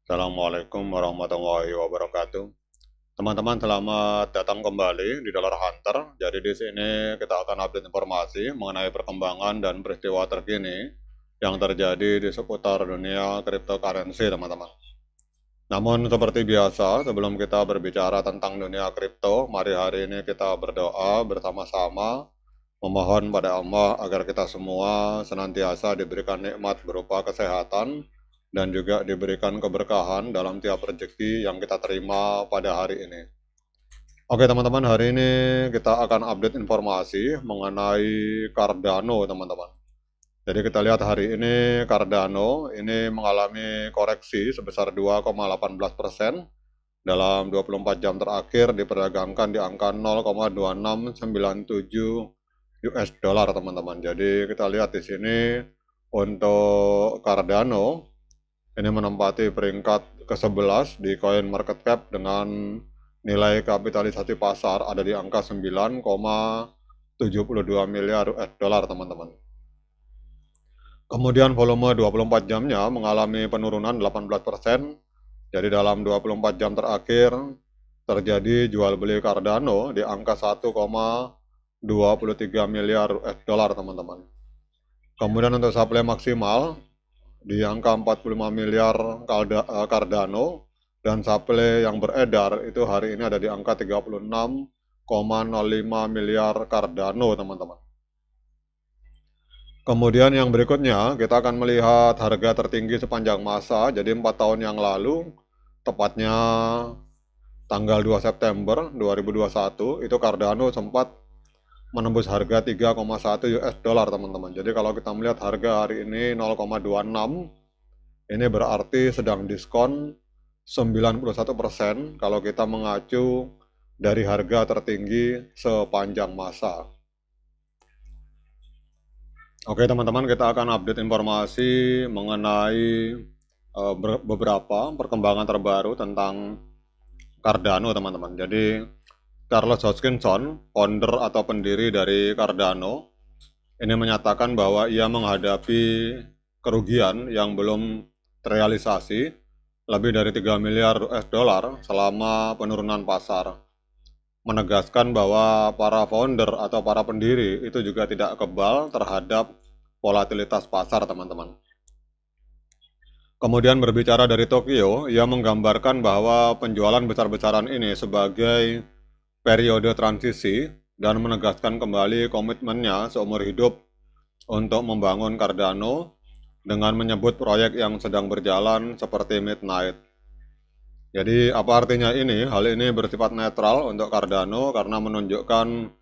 Assalamualaikum warahmatullahi wabarakatuh. Teman-teman, selamat datang kembali di Dollar Hunter. Jadi di sini kita akan update informasi mengenai perkembangan dan peristiwa terkini yang terjadi di seputar dunia cryptocurrency, teman-teman. Namun seperti biasa, sebelum kita berbicara tentang dunia kripto, mari hari ini kita berdoa bersama-sama memohon pada Allah agar kita semua senantiasa diberikan nikmat berupa kesehatan dan juga diberikan keberkahan dalam tiap rezeki yang kita terima pada hari ini. Oke teman-teman, hari ini kita akan update informasi mengenai Cardano, teman-teman. Jadi kita lihat hari ini Cardano ini mengalami koreksi sebesar 2,18%. Dalam 24 jam terakhir diperdagangkan di angka 0,2697 US dollar, teman-teman. Jadi kita lihat di sini untuk Cardano ini menempati peringkat ke-11 di coin market cap dengan nilai kapitalisasi pasar ada di angka 9,72 miliar US dollar, teman-teman. Kemudian volume 24 jamnya mengalami penurunan 18%. Jadi dalam 24 jam terakhir terjadi jual beli Cardano di angka 1,23 miliar US dollar, teman-teman. Kemudian untuk supply maksimal di angka 45 miliar Cardano dan supply yang beredar itu hari ini ada di angka 36,05 miliar Cardano, teman-teman. Kemudian yang berikutnya kita akan melihat harga tertinggi sepanjang masa. Jadi 4 tahun yang lalu, tepatnya tanggal 2 September 2021, itu Cardano sempat menembus harga 3,1 US dollar, teman-teman. Jadi kalau kita melihat harga hari ini 0,26, ini berarti sedang diskon 91% kalau kita mengacu dari harga tertinggi sepanjang masa. Oke teman-teman, kita akan update informasi mengenai beberapa perkembangan terbaru tentang Cardano, teman-teman. Jadi Charles Hoskinson, founder atau pendiri dari Cardano, ini menyatakan bahwa ia menghadapi kerugian yang belum terrealisasi lebih dari 3 miliar US dollar selama penurunan pasar. Menegaskan bahwa para founder atau para pendiri itu juga tidak kebal terhadap volatilitas pasar, teman-teman. Kemudian berbicara dari Tokyo, ia menggambarkan bahwa penjualan besar-besaran ini sebagai periode transisi dan menegaskan kembali komitmennya seumur hidup untuk membangun Cardano dengan menyebut proyek yang sedang berjalan seperti Midnight. Jadi apa artinya ini? Hal ini bersifat netral untuk Cardano karena menunjukkan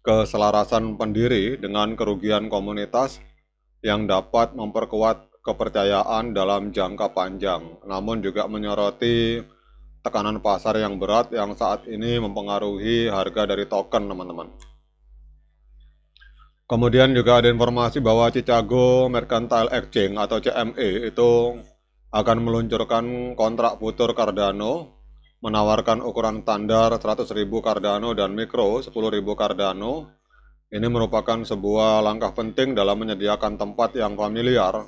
keselarasan pendiri dengan kerugian komunitas yang dapat memperkuat kepercayaan dalam jangka panjang, namun juga menyoroti tekanan pasar yang berat yang saat ini mempengaruhi harga dari token, teman-teman. Kemudian juga ada informasi bahwa Chicago Mercantile Exchange atau CME itu akan meluncurkan kontrak futur Cardano, menawarkan ukuran standar 100.000 Cardano dan mikro 10.000 Cardano. Ini merupakan sebuah langkah penting dalam menyediakan tempat yang familiar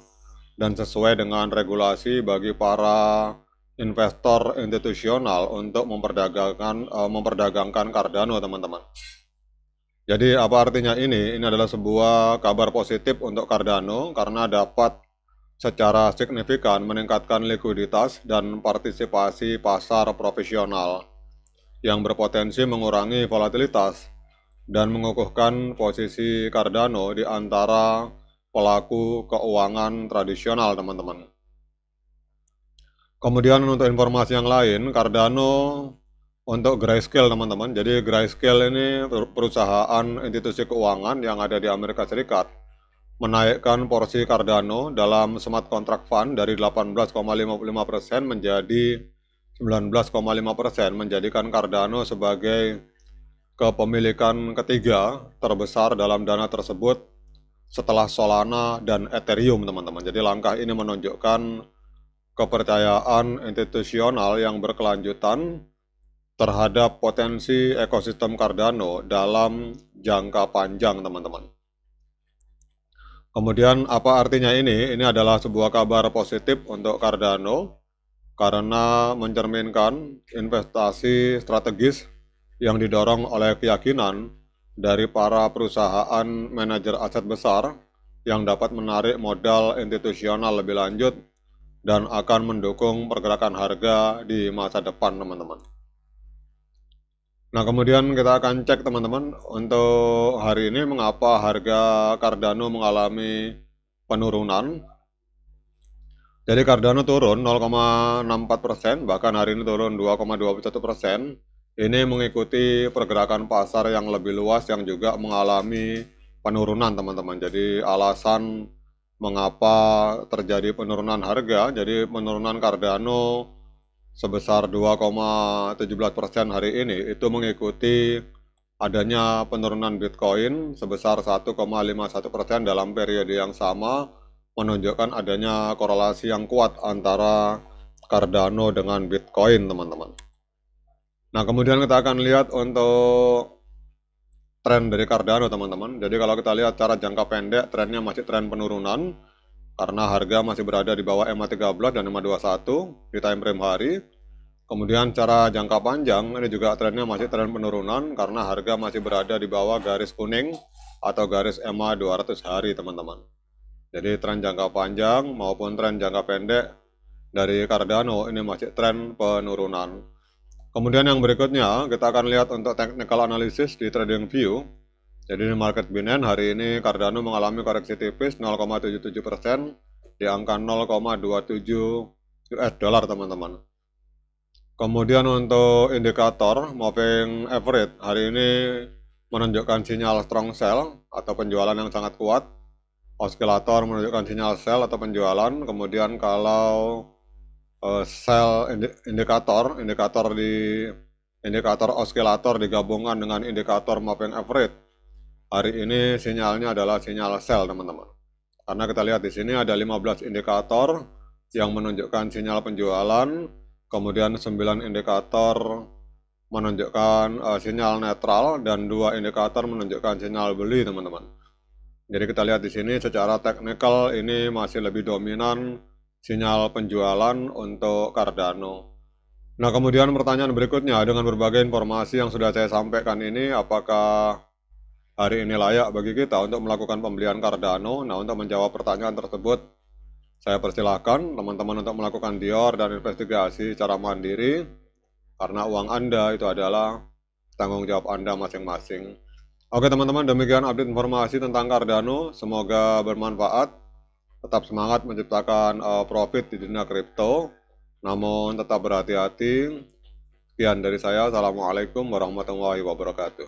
dan sesuai dengan regulasi bagi para investor institusional untuk memperdagangkan Cardano, teman-teman. Jadi apa artinya ini? Ini adalah sebuah kabar positif untuk Cardano karena dapat secara signifikan meningkatkan likuiditas dan partisipasi pasar profesional yang berpotensi mengurangi volatilitas dan mengukuhkan posisi Cardano di antara pelaku keuangan tradisional, teman-teman. Kemudian untuk informasi yang lain, Cardano untuk Grayscale, teman-teman. Jadi Grayscale ini perusahaan institusi keuangan yang ada di Amerika Serikat menaikkan porsi Cardano dalam smart contract fund dari 18,55% menjadi 19,5%, menjadikan Cardano sebagai kepemilikan ketiga terbesar dalam dana tersebut setelah Solana dan Ethereum, teman-teman. Jadi langkah ini menunjukkan kepercayaan institusional yang berkelanjutan terhadap potensi ekosistem Cardano dalam jangka panjang, teman-teman. Kemudian apa artinya ini? Ini adalah sebuah kabar positif untuk Cardano karena mencerminkan investasi strategis yang didorong oleh keyakinan dari para perusahaan manajer aset besar yang dapat menarik modal institusional lebih lanjut dan akan mendukung pergerakan harga di masa depan, teman-teman. Nah, kemudian kita akan cek, teman-teman, untuk hari ini mengapa harga Cardano mengalami penurunan. Jadi Cardano turun 0,64%, bahkan hari ini turun 2,21%. Ini mengikuti pergerakan pasar yang lebih luas yang juga mengalami penurunan, teman-teman. Jadi alasan mengapa terjadi penurunan harga, jadi penurunan Cardano sebesar 2,17% hari ini itu mengikuti adanya penurunan Bitcoin sebesar 1,51% dalam periode yang sama, menunjukkan adanya korelasi yang kuat antara Cardano dengan Bitcoin, teman-teman. Nah, kemudian kita akan lihat untuk tren dari Cardano, teman-teman. Jadi kalau kita lihat cara jangka pendek, trennya masih tren penurunan karena harga masih berada di bawah EMA 13 dan EMA 21 di time frame hari. Kemudian cara jangka panjang, ini juga trennya masih tren penurunan karena harga masih berada di bawah garis kuning atau garis EMA 200 hari, teman-teman. Jadi tren jangka panjang maupun tren jangka pendek dari Cardano ini masih tren penurunan. Kemudian yang berikutnya, kita akan lihat untuk technical analysis di TradingView. Jadi di market Binance hari ini Cardano mengalami koreksi tipis 0,77% di angka 0,27 US dollar, teman-teman. Kemudian untuk indikator moving average hari ini menunjukkan sinyal strong sell atau penjualan yang sangat kuat. Osilator menunjukkan sinyal sell atau penjualan. Kemudian kalau sell indikator osilator digabungkan dengan indikator moving average, hari ini sinyalnya adalah sinyal sell, teman-teman. Karena kita lihat di sini ada 15 indikator yang menunjukkan sinyal penjualan, kemudian 9 indikator menunjukkan sinyal netral dan 2 indikator menunjukkan sinyal beli, teman-teman. Jadi kita lihat di sini secara teknikal ini masih lebih dominan sinyal penjualan untuk Cardano. Nah, kemudian pertanyaan berikutnya, dengan berbagai informasi yang sudah saya sampaikan ini, apakah hari ini layak bagi kita untuk melakukan pembelian Cardano? Nah, untuk menjawab pertanyaan tersebut, saya persilahkan teman-teman untuk melakukan dior dan investigasi secara mandiri, karena uang Anda itu adalah tanggung jawab Anda masing-masing. Oke teman-teman, demikian update informasi tentang Cardano. Semoga bermanfaat. Tetap semangat menciptakan profit di dunia kripto, namun tetap berhati-hati. Sekian dari saya. Assalamualaikum warahmatullahi wabarakatuh.